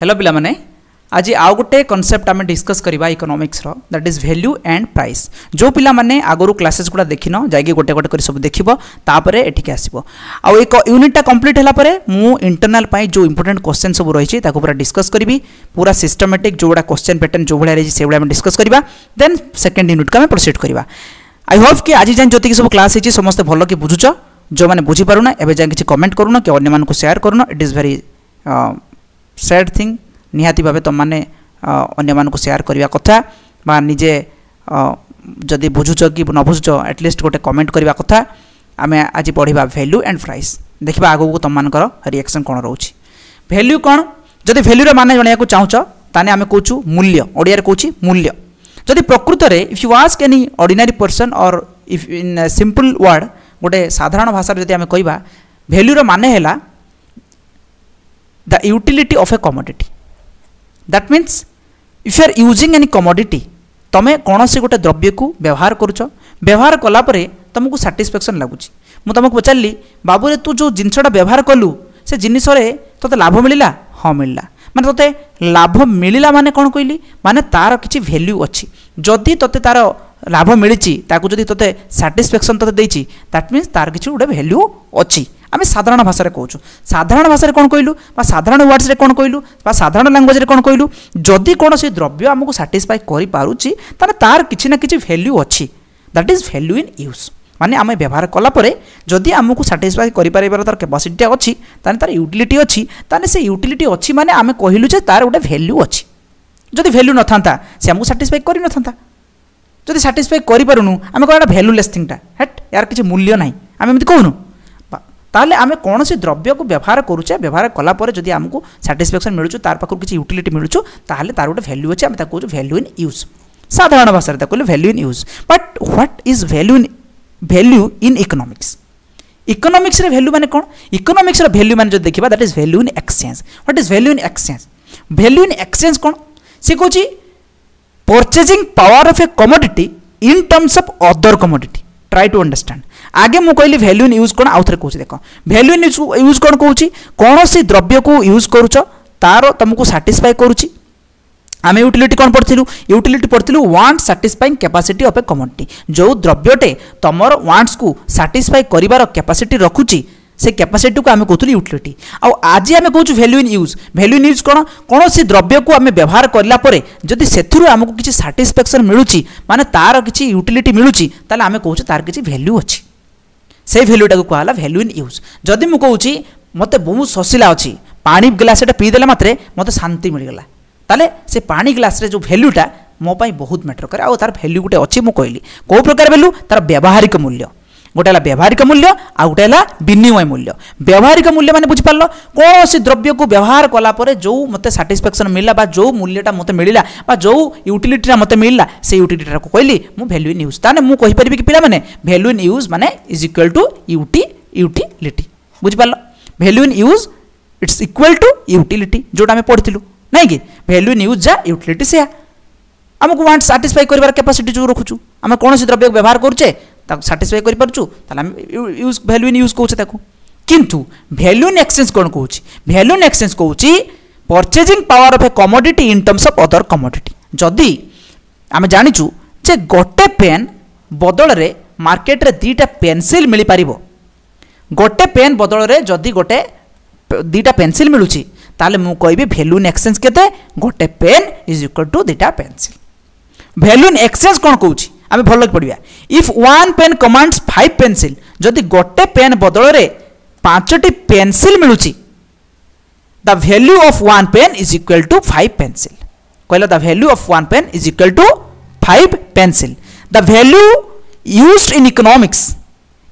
Hello पिला माने आज आउ गोटे कॉन्सेप्ट आम डिस्कस करवा इकोनॉमिक्स रो that is value and price. जो पिला माने आगरू क्लासेस गुड़ा देखिन जाइए गोटे गोटे कर सब देखिबो तापरे एठिके आसीबो। आ एक यूनिटा कंप्लीट हला परे मु इंटरनल पाई जो इंपोर्टेंट क्वेश्चन सब रही ताको पूरा डिस्कस करबी, पूरा सिस्टमैटिक जो गुड़ा क्वेश्चन पैटर्न जो भलिया रही से गुड़ा हम डिस्कस करबा, देन सेकंड यूनिट का हम प्रोसीड करबा। आई होप कि आज जान जति सब क्लास है समस्त भलो कि बुझुच, जो माने बुझी पारुना एबे जाय किछि कमेंट करूना कि अन्य मान को शेयर करूना। It is very sad thing, निहाती भावे तुम मैंने अन्य मान को शेयर करने कथा बा निजे जदि बुझुच कि न बुझुच एटलिस्ट गोटे कमेंट करने कथा। आम आज पढ़ा वैल्यू एंड प्राइस, देखा आगू को तुम मानकर रिएक्शन कौन रोचे। वैल्यू कौन, जदि वैल्यूर मान जाना चाहूच ताने आम कहूँ मूल्य, ओडिया कहूँ मूल्य। जदि प्रकृत में if you ask any ordinary person और इफ इन सिंपल वर्ड गोटे साधारण भाषा जदि आम कहवा वैल्यूर माने है the utility of a commodity. That means if you are using any commodity, तुम्हें कौन से गोटे द्रव्य को व्यवहार करुच, व्यवहार कलापर तुमको साटिस्फैक्शन लगुच। मुझे तुमको पचारि बाबू रे तू जो जिनसटा व्यवहार कलु से जिनस तोते लाभ मिलला, हाँ मिलला, माने तोते लाभ मिलला माने कौन कहली माने तार किछि वैल्यू अच्छी। जदि तोते तार लाभ मिली ताकू जदि तोते साटिस्फैक्शन तोते देछि दैट मीन्स तार किछि गोटे वैल्यू अच्छी। आम साधारण भाषा कहूँ, साधारण भाषा कौन कहलु साधारण वर्ड्स कौन कहलु साधारण लैंग्वेज कौन कहलु, जदि कौन से द्रव्य आमको साटिस्फाई करुच्ची तार किछि ना किछि वैल्यू अच्छी। That is value in use, माने आम व्यवहार कलापर जदि आमको साटिस्फाई कर तार कैपेसिटी अच्छी तार यूटिलिटी अच्छी, ताने से यूटिलिटी अच्छी माने आम कहलु जे तार गोटे वैल्यू अच्छी। जदि वैल्यू न था से आमको साटिस्फाई कर न था, जदि साटिस्फाई करूँ आम कह वैल्यूलेस थिंगटा हेट यार किसी मूल्य ना, आम एमती कहूँ ताले आम कौन से द्रव्य को व्यवहार करुचे, व्यवहार कलापर जदि आमको साटिस्फैक्शन मिलूँ तार पाखु किसी यूटिलिटी मिलूँ ताहले तार गोटे वैल्यू अच्छे, आम कहूँ वैल्यू इन यूज। साधारण भाषा कहले value in use. But what is value in economics? Economics रे वैल्यू माने कौन? इकोनॉमिक्स रे वैल्यू माने जो देखिबा that is value in exchange. What is value in exchange? Value in exchange कौन से कहूँ purchasing power of a commodity in terms of other commodity. Try to understand. आगे मुझे कहली वैल्यू इन यूज कौन, आउ थे कहूँ देख वैल्यू इन यूज कौन कहूँ कौन सी द्रव्य को यूज करुच तार तुमको साटिस्फाई करुच्ची। आम यूटिलिटी कौन पढ़ू, यूटिलिटी पढ़ू want satisfying capacity of a commodity. जो द्रव्यटे तुमर वांट्स को साटिस्फाई करिवार कैपेसिटी रखुची से कैपेसिटी को आम कहूँ यूटिलिटी। आज आम कहूँ value in use. Value in use कौन, कौन सी द्रव्य को आम व्यवहार कलापर जदि से आमको किसी साटिस्फैक्शन मिलूँ माने तार किसी यूटिलिटी मिलूँ ताले आम कहूँ तार किसी वैल्यू अच्छी। से वैल्यूटा को कहला वैल्यू इन यूज। जदि मुझे कहूँ मत बहुत शसिला अच्छी, पानी ग्लासटा पीदेला मात्रे मत शांति मिलगला, ताले से पानी ग्लास रे जो वैल्यूटा मो पाई बहुत मैटर करे। आ तार वैल्यू गोटे अच्छी मुझे कहली कौ प्रकार वैल्यू, तार व्यावहारिक मूल्य गोटे है व्यावहारिक मूल्य, आ गोटे है विनिमय मूल्य। व्यावहारिक मूल्य माने बुझी पारलो कौन सी द्रव्य को व्यवहार कलापर जो मते साटिस्फैक्शन मिलला बा जो मूल्यटा मते मिलला बा जो यूटिलिटीटा मते मिलला से यूटिलिटीटा को कहली मु वैल्यू इन यूज। ताने मु कहि परिबि कि पिला माने वैल्यू इन यूज माने इज इक्वल टू यूटिलिटी। बुझी पारलो value in use it's equal to utility, जोटा आमे पढ़िथिलु नहीं कि वैल्यू इन यूज जा यूटिलिटी से आमको वांट साटिस्फाई करिवार कैपेसिटी जो रखुछु। आमे कौन सी द्रव्य व्यवहार करूचे साटिस्फाई कर यूज वैल्यू इन यूज कहूँ ताकू। किंतु वैल्यू इन एक्सचेंज कौन कहूँ, वैल्यू इन एक्सचेंज कहूँ purchasing power of a commodity in terms of other commodity. जदि आम जाचु जे गोटे पेन बदल रे मार्केट रे दीटा पेनसिल मिल पार, गोटे पेन बदल रे जदि गोटे दीटा पेनसिल मिलूँ ताले मु कहबी वैल्यू इन एक्सचेंज केते, गोटे पेन इज इक्वल टू दीटा पेनसिल। वैल्यू इन एक्सचेंज कौन कहूँ आम भल पढ़ा if one pen commands 5 pencil, जदि गोटे पेन बदल रे 5टी पेनसिल मिलूँ the value of one pen is equal to 5 pencil. कहला the value of one pen is equal to 5 pencil. The value used in economics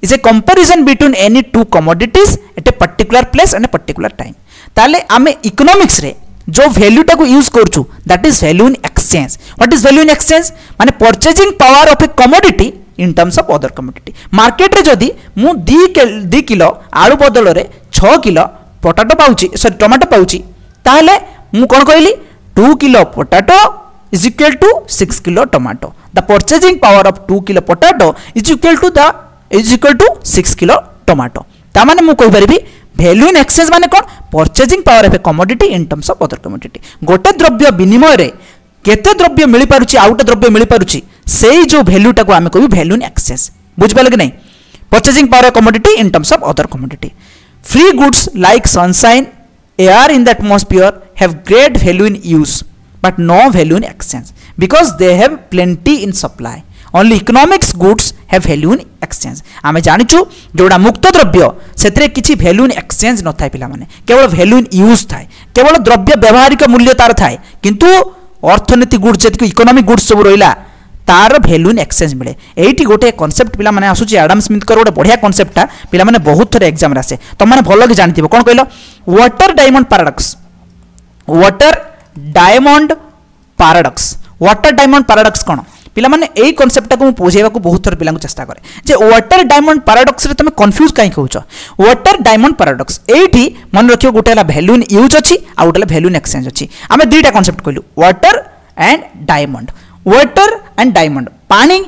is a comparison between any two commodities at a particular place and A particular time. ताले आम economics रे जो वैल्यूटा को use करूँ that is value in exchange. What is value in exchange माने purchasing power of a commodity in terms of other commodity. Market रे जदि मु 2 किलो आलू बदल रे 6 किलो पोटाटो पाउची सॉरी टमाटो पाउची ताहले मु कोन कहली 2 kilo potato is equal to 6 kilo tomato. The purchasing power of 2 kilo potato is equal to 6 kilo tomato. ता माने मु कहि परिबी वैल्यू इन एक्सचेंज माने कौन purchasing power of a commodity in terms of other commodity गोटे द्रव्य विनिमय रे केते द्रव्य मिल पारुची आउटे द्रव्य मिल पारुची सेही जो वैल्यूटा को आमे कहू वैल्यू इन एक्सचेंज बुझ पाले कि नहीं purchasing power of commodity in terms of other commodity free goods like sunshine air in the atmosphere have great value in use but no value in exchange because they have plenty in supply only economics goods have value in exchange आमे जानिचु जोड़ा मुक्त द्रव्य सेतरे किछि value in exchange न थाय पिला माने केवल वैल्यू इन यूज थाय केवल द्रव्य व्यवहारिक मूल्य तार थाय किंतु अर्थनीति गुड्स जेतिक इकोनॉमिक गुड्स सब रहिला तार वैल्यू इन एक्सचेंज मिले एठी गोटे कांसेप्ट पिला माने आसुची एडम स्मिथ कर गोटे बढ़िया कांसेप्टटा पिला माने बहुत थरे एग्जाम रे आसे तुम माने भलो कि जानथिबो कोन कहलो water diamond paradox water diamond paradox कोन पिला माने एई कांसेप्टटा को बुझेबा को बहुत थर पिला को चेष्टा करे जे वाटर डायमंड पैराडॉक्स रे तुम कंफ्यूज काई कहउछ वाटर डायमंड पैराडॉक्स एठी मन रखियो गोटे ला वैल्यू इन यूज अछि आ गोटे ला वैल्यू इन एक्सचेंज अछि आमे दुईटा कांसेप्ट कहलु water and diamond water and diamond पानी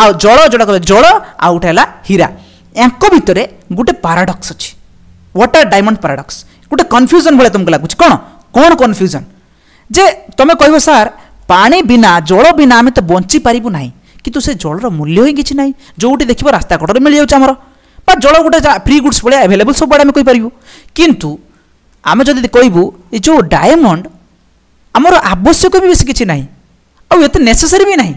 आ जल जोड़ा कहले जल आ उठेला हीरा यांको भितरे गोटे पैराडॉक्स अछि वाटर डायमंड पैराडॉक्स गोटे कंफ्यूजन भले तुमको लागुछ कोन कंफ्यूजन जे तमे कहबो सर पानी बिना जल बिना आमे तो बंची पारिबु नाही किंतु से जल रो मूल्य ही किछि नाही जोटी देखिबो रास्ता कटरे मिल जाउछ हमर बा जल गोटे फ्री गुड्स भले अवेलेबल सब बडा में कहि पारिबु किंतु आमे जदि कहबु ए जो डायमंड हमर आवश्यक भी बेसी किछि नाही आ एते नेसेसरी भी नाही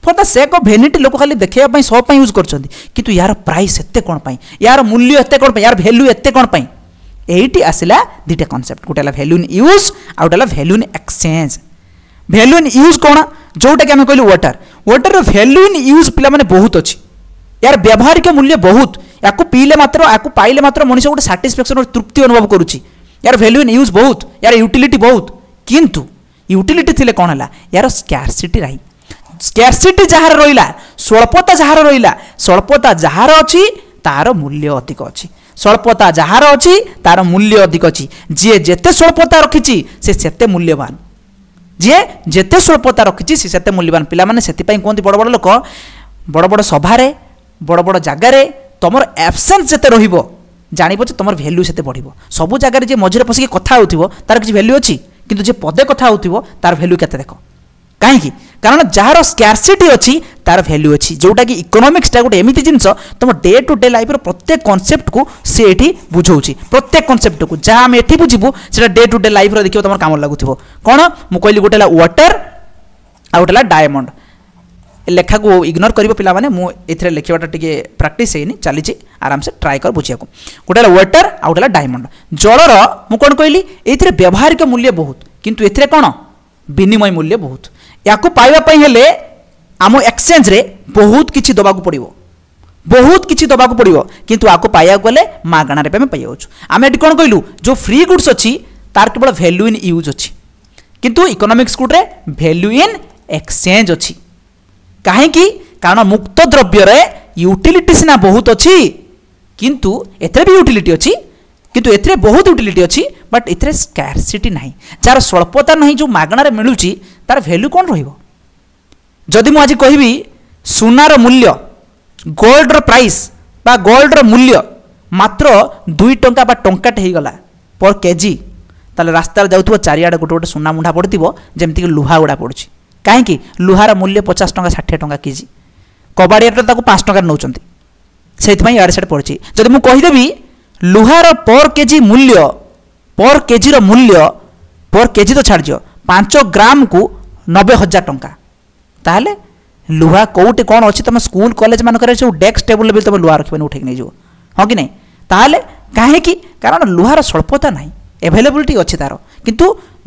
for the sake of vanity लोक खाली देखिया पई सब पई यूज करछंती किंतु यार प्राइस एते कोन पई यार मूल्य एते कोन पई यार वैल्यू एते कोन पई एठी आसिला दुटा कांसेप्ट गोटेला वैल्यू इन यूज आ गोटेला value in exchange value in use कोन जोटा कि हम कहलु वाटर रो वैल्यू इन यूज पिला माने बहुत अछि यार व्यवहारिक मूल्य बहुत याको पीले मात्र याको पाइले मात्र मनुष्य गोटे सैटिस्फैक्शन और तृप्ति अनुभव करूची यार वैल्यू इन यूज बहुत यार यूटिलिटी बहुत किंतु यूटिलिटी थिले कोन हला यार स्कैरसिटी रही स्कैरसिटी जहार रहिला स्वल्पता जहार रहिला स्वल्पता जहार अछि तार मूल्य अधिक अछि स्वल्पता जहार अछि तार मूल्य अधिक अछि जे जेते स्वल्पता रखिछि से सेते मूल्यवान जे जेते स्वल्पता रखिछि से सेते मूल्यवान पिला माने सेति पई कोंती बड़ बड़ लोक बड़ बड़ सभा रे बड़ बड़ जागा रे तमर एब्सेंस जेते रहिबो जानिबो जे तमर वैल्यू सेते बढ़िबो सब जागा रे जे मझिरे पसिके कथा होथिबो तार किछि वैल्यू अछि किंतु जे पदे कथा होथिबो तार वैल्यू केते देखो काहे कारण जार स्कैरसिटी अच्छी तार वैल्यू अच्छी जोटा कि इकोनॉमिक्स टा गोटे एमिति जिंस तुम डे टू डे लाइफ रो प्रत्येक कांसेप्ट को से एठी बुझौछि प्रत्येक कांसेप्ट को जा हम एठी बुझिबु सेटा डे टू डे लाइफ रो देखियो तमर काम लागुथिबो कोन मु कहली गोटेला वाटर आ गोटेला डायमंड लेखा को इग्नोर करिवो पिला माने मु एथरे लेखिबाटा टिके प्रैक्टिस हेनी चलीछि आराम से ट्राई कर बुझिया को गोटेला वाटर आ गोटेला डायमंड जलर मु कोन कहली एथरे व्यवहारिक मूल्य बहुत किंतु एथरे कोन विनिमय मूल्य बहुत याको पाइबा पई हेले आम एक्सचेंज रे बहुत किछि दबाकू पड़िबो बहुत किछि दबाकू पड़िबो किंतु आको पाइया गले मागणा रे पे पाइयाउछु आमे एटी कोन कहलु जो फ्री गुड्स अछि तार केवल वैल्यू इन यूज अछि किंतु इकोनॉमिक्स गुड रे वैल्यू इन एक्सचेंज अछि काहे कि कारण मुक्त द्रव्य रे यूटिलिटी सिना बहुत अछि किंतु एथरे भी यूटिलिटी अछि किंतु एथरे बहुत यूटिलिटी अछि बट एथरे स्कैरसिटी नाही जार स्वल्पता नाही जो मागणा रे मिलुची तार वैल्यू कोन रहिबो जदि मु आज कहिबी सोनार मूल्य गोल्ड रो प्राइस बा गोल्ड रो मूल्य मात्र 2 टंका बा टंकाटे हे गला पर केजी ताले रास्ता रे जाउथबो चारियाडे गोटे गोटे सोना मुंडा पड़थिबो जेमति कि लुहा गुडा पड़ुची काहे कि लुहार मूल्य 50 टंका 60 टंका केजी कबाड़िया ताको 5 टंका नउचंती सेति पई यार सेट पड़ुची जदि मु कहि देबी लुहार पर केजी मूल्य पर केजी रो मूल्य पर केजी तो छाड़ दियो 5 ग्राम को 90,000 टंका ताहले लुहा कोउटे कोन अछि तम स्कूल कॉलेज मान करे जो डेस्क टेबल भी तम लुहा रखबे उठेक नै जो हां कि नै ताहले काहे कि कारण लुहार स्वल्पता नाही अवेलेबिलिटी अछि तारो किंतु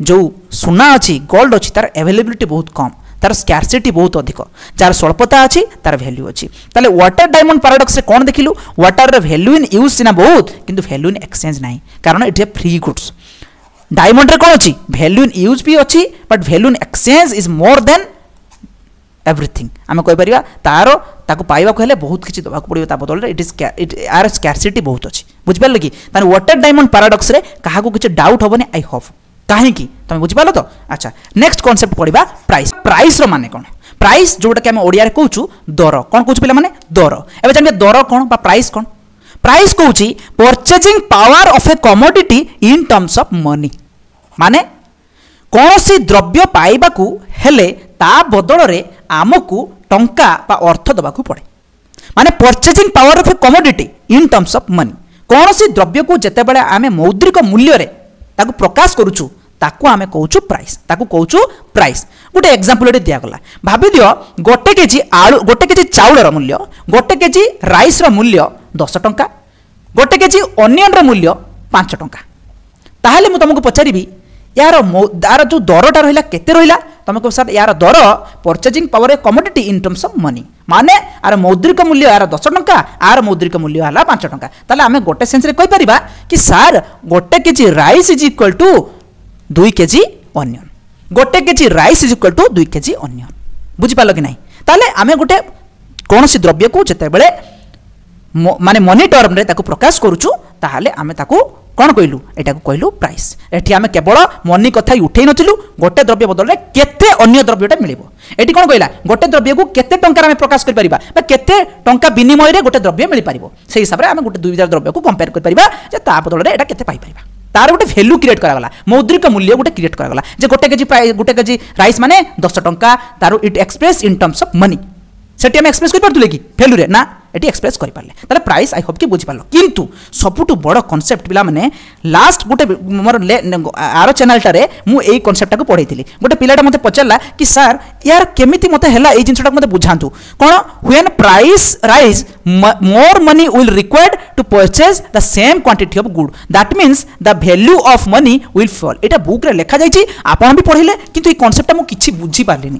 जो सोना अछि गोल्ड अछि तार अवेलेबिलिटी बहुत कम तार स्कैरसिटी बहुत अधिक जार स्वल्पता अछि तार वैल्यू अछि ताले वाटर डायमंड पैराडॉक्स रे कोन देखिलु वाटर रे वैल्यू इन यूज सिना बहुत किंतु वैल्यू इन एक्सचेंज नाही कारण it is free goods diamond रे कोन अछि वैल्यू इन यूज भी अछि but value in exchange is more than everything आमे कहि परिबा तारो ताको पाइबा कहले बहुत किछि दबाक पड़ियो ता बदल रे इट आर स्कैरसिटी बहुत अछि बुझ पाल लगी ताने वाटर डायमंड पैराडॉक्स रे काहा को किछि डाउट होबनी आई होप काहे कि तमे बुझ पालो तो अच्छा नेक्स्ट कांसेप्ट पड़िबा प्राइस प्राइस रो माने कोन प्राइस जोटा कि हम ओडिया रे कहउछु दर कोन कहउछु पिला माने दर एबे जानबे दर कोन बा प्राइस कोन प्राइस कहूँ purchasing power of a commodity in terms of money माने कौन सी द्रव्य पाइबाकू हेले ता बदल रे आमको टंका बा अर्थ दबाकू पड़े माने purchasing power of a commodity in terms of money कौन सी द्रव्य को जेते बेले आमे मौद्रिक मूल्य रे ताकू प्रकाश करूछु ताकू आमे कहूछु प्राइस ताकू कहूछु प्राइस गोटे एग्जांपल दिया गला भाबी दियो गोटे केजी आलू गोटे केजी चाउल रो मूल्य गोटे केजी राइस रो मूल्य 10 टंका गोटे केजी अनियन रो मूल्य 5 टंका ताहले मु तुमको पचारिबी यार जो दरटा रहिला केते रहिला तुम कह सर यार दर purchasing power a commodity in terms of money माने आर मौद्रिक मूल्य यार 10 टंका आर मौद्रिक मूल्य हला 5 टंका ताले आमे गोटे सेंस रे कहि परिबा कि सर गोटे KG rice is equal to 2 KG onion गोटे KG rice is equal to 2 KG onion बुझी पालो कि नहीं ताले आमे गोटे कोनोसी द्रव्य को जेते बेले माने मनी टर्म रे ताकू प्रकाश करूछु ताहाले आमे ताकू कौन कहलु एटा को कहलु प्राइस एठी आमे केवल मनी कथा उठै नथिलु गोटे द्रव्य बदल रे केते अन्य द्रव्यटा मिलिबो एठी कोन कहला गोटे द्रव्य को केते टंका रे प्रकाश कर परिबा बा केते टंका विनिमय रे गोटे द्रव्य मिलि परिबो सेही हिसाब रे आमे गोटे दुई द्रव्य को कंपेयर कर परिबा जे ता बदल रे एटा केते पाई परिबा तार गोटे वैल्यू क्रिएट करा गला मौद्रिक मूल्य गोटे क्रिएट करा गला जे गोटे केजी राइस माने 10 टंका तारो it express in terms of money सेठी हम एक्सप्रेस कर पारतुले कि वैल्यू रे ना एटी एक्सप्रेस कर पारले ताले प्राइस आई होप कि बुझी पारलो किंतु सबुटु बड़ कांसेप्ट पिला माने लास्ट गोटे मोर आरो चैनल टारे मु एई कांसेप्ट को पढैथिली गोटे पिलाटा मते पचरला कि सर यार केमिति मते हला एई जिंसटा मते बुझांतु कोन when price rise more money will required to purchase the same quantity of good that means the value of money will fall एटा बुक रे लेखा जाईची आपण भी पढिले किंतु एई कांसेप्टटा मु किछि बुझी पारलिनी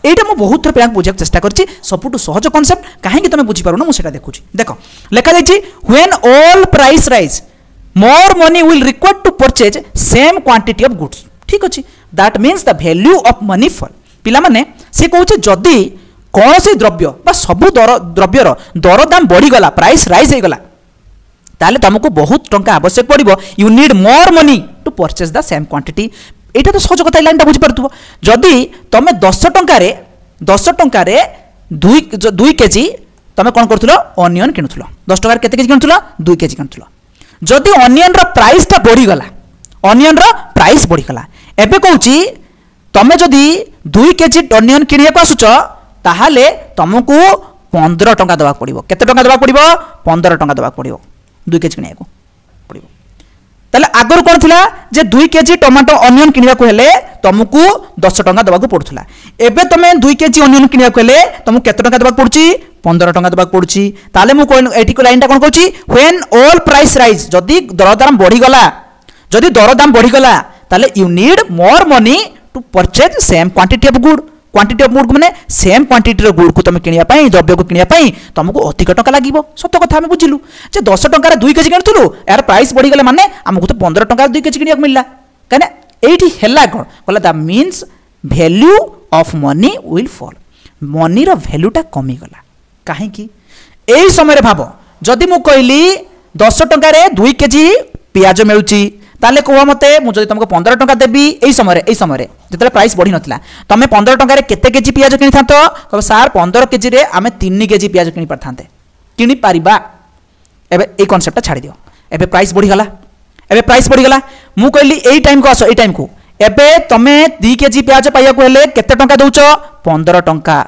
एटा मु बहुत थर पिला बुझाक चेष्टा करछि सबुटु सहज कांसेप्ट काहे तमे बुझी पारुनो मु सेटा देखुछि देखो लेखा जाईछि when all price rise more money will required to purchase same quantity of goods ठीक अछि that means the value of money fall पिला माने से कहउछि जदी कोनोसी द्रव्य बा सबु द्रव्यर दर दाम बढ़ी गला प्राइस राइज हे गला ताले तुमको बहुत टंका आवश्यक पड़िबो you need more money to purchase the same quantity एटा तो सहज कथा लाइनटा बुझी पारथुबो जदी तमे 10 टंका रे 2 केजी तमे कोन करथुलो अनियन किनुथुलो 10 टंका रे केते केजी किनुथुलो 2 केजी किनुथुलो जदी अनियन रो प्राइस ता बढ़ी गला अनियन रो प्राइस बढ़ी गला एबे कहूची तमे जदी 2 केजी अनियन किनिया को आसुचो ताहाले तुमको 15 टंका दबा पड़िबो केते टंका दबा पड़िबो 15 टंका दबा पड़िबो 2 केजी किनिया को पड़िबो ताले आगर कोन थिला जे 2 केजी टमाटो अनियन किनिया को हेले तुमको 10 टंका दबा को पड़थुला एबे तमे 2 केजी अनियन किनिया को हेले तुमको केते टंका दबा पड़ुची 15 टंका दबा पड़ुची ताले मु कोन एठी को लाइनटा कोन कहूची व्हेन ऑल प्राइस राइज जदी दरदाम बढ़ी गला जदी दरदाम बढ़ी गला ताले you need more money to purchase same quantity of good quantity of good माने सेम क्वांटिटी रो गुड को तुम किनिया पई द्रव्य को किनिया पई तुमको अधिक टंका लागिवो सत्य कथा हम बुझिलु जे 10 टंका रे 2 केजी किनथुलु यार प्राइस बढ़ी गले माने हमको तो 15 टंका रे 2 केजी किनिया मिलला कने एठी हेला कोन कहला that means value of money will fall money रो वैल्यूटा कमी गला काहे कि एई समय रे भाबो जदी मु कहली 10 टंका रे 2 केजी पियाज मिलुची ताले कह मते मुझे तुमको 15 टंका देबी एई समय जतले प्राइस बढ़ी नथिला तमे 15 टंका रे केते केजी पियाज किनि थांतो कह सार 15 केजी रे आमे 3 केजी पियाज किनि परथांते किनि पारिबा एबे ए कांसेप्ट छाडी दियो एबे प्राइस बढ़ी गला मु कहली एई टाइम को आसो एई टाइम को एबे तमे 2 केजी पियाज पाइया को हेले केते टंका दउचो 15 टंका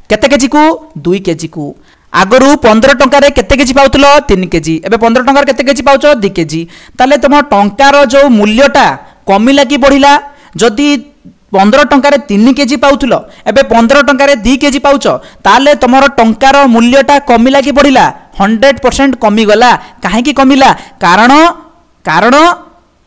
केते केजी को 2 केजी को आगरू 15 टंका रे केते केजी पाउतलो 3 केजी एबे 15 टंका रे केते केजी पाउचो 2 केजी ताले तुम टंकार जो मूल्यटा कमिला कि बढ़िला जदी 15 टंका रे 3 केजी पाउतलो एबे 15 टंका रे 2 केजी पाउचो ताले तुमरो टंकार मूल्यटा कमिला कि बढ़िला 100% कमी गला काहे कि कमिला कारण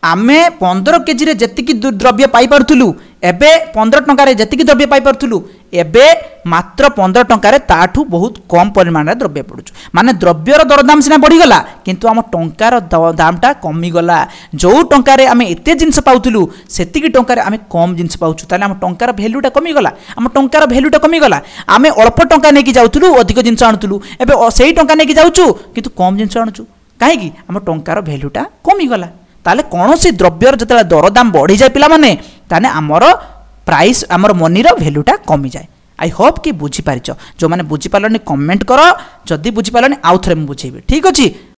आमे 15 केजी रे जतिकी द्रव्य पाई परथुलु एबे 15 टंका रे जतिकी द्रव्य पाई परथुलु एबे मात्र 15 टंका रे ताठू बहुत कम परिमाण रे द्रव्य पडुछु माने द्रव्यर दरदाम सिना बढ़ी गला किंतु हम टंकार दामटा कमी गला जो टंका रे आमे एते जिंस पाउथुलु सेतिकी टंका रे आमे कम जिंस पाउछु ताले हम टंकार वैल्यूटा कमी गला हम टंकार वैल्यूटा कमी गला आमे अल्प टंका नेकी जाउथुलु अधिक जिंस आनुथुलु एबे सेही टंका नेकी जाउछु किंतु कम जिंस आनुछु काहे कि हम टंकार वैल्यूटा कमी गला ताले कोनोसी द्रव्यर जतला दरदाम बढ़ी जाय पिला माने ताने हमर प्राइस हमर मनी रो वैल्यूटा कमी जाय आई होप कि बुझी पारिछ जो माने बुझी पालनी कमेंट करो जदी बुझी पालनी आउ थरे मु बुझेबी ठीक अछि।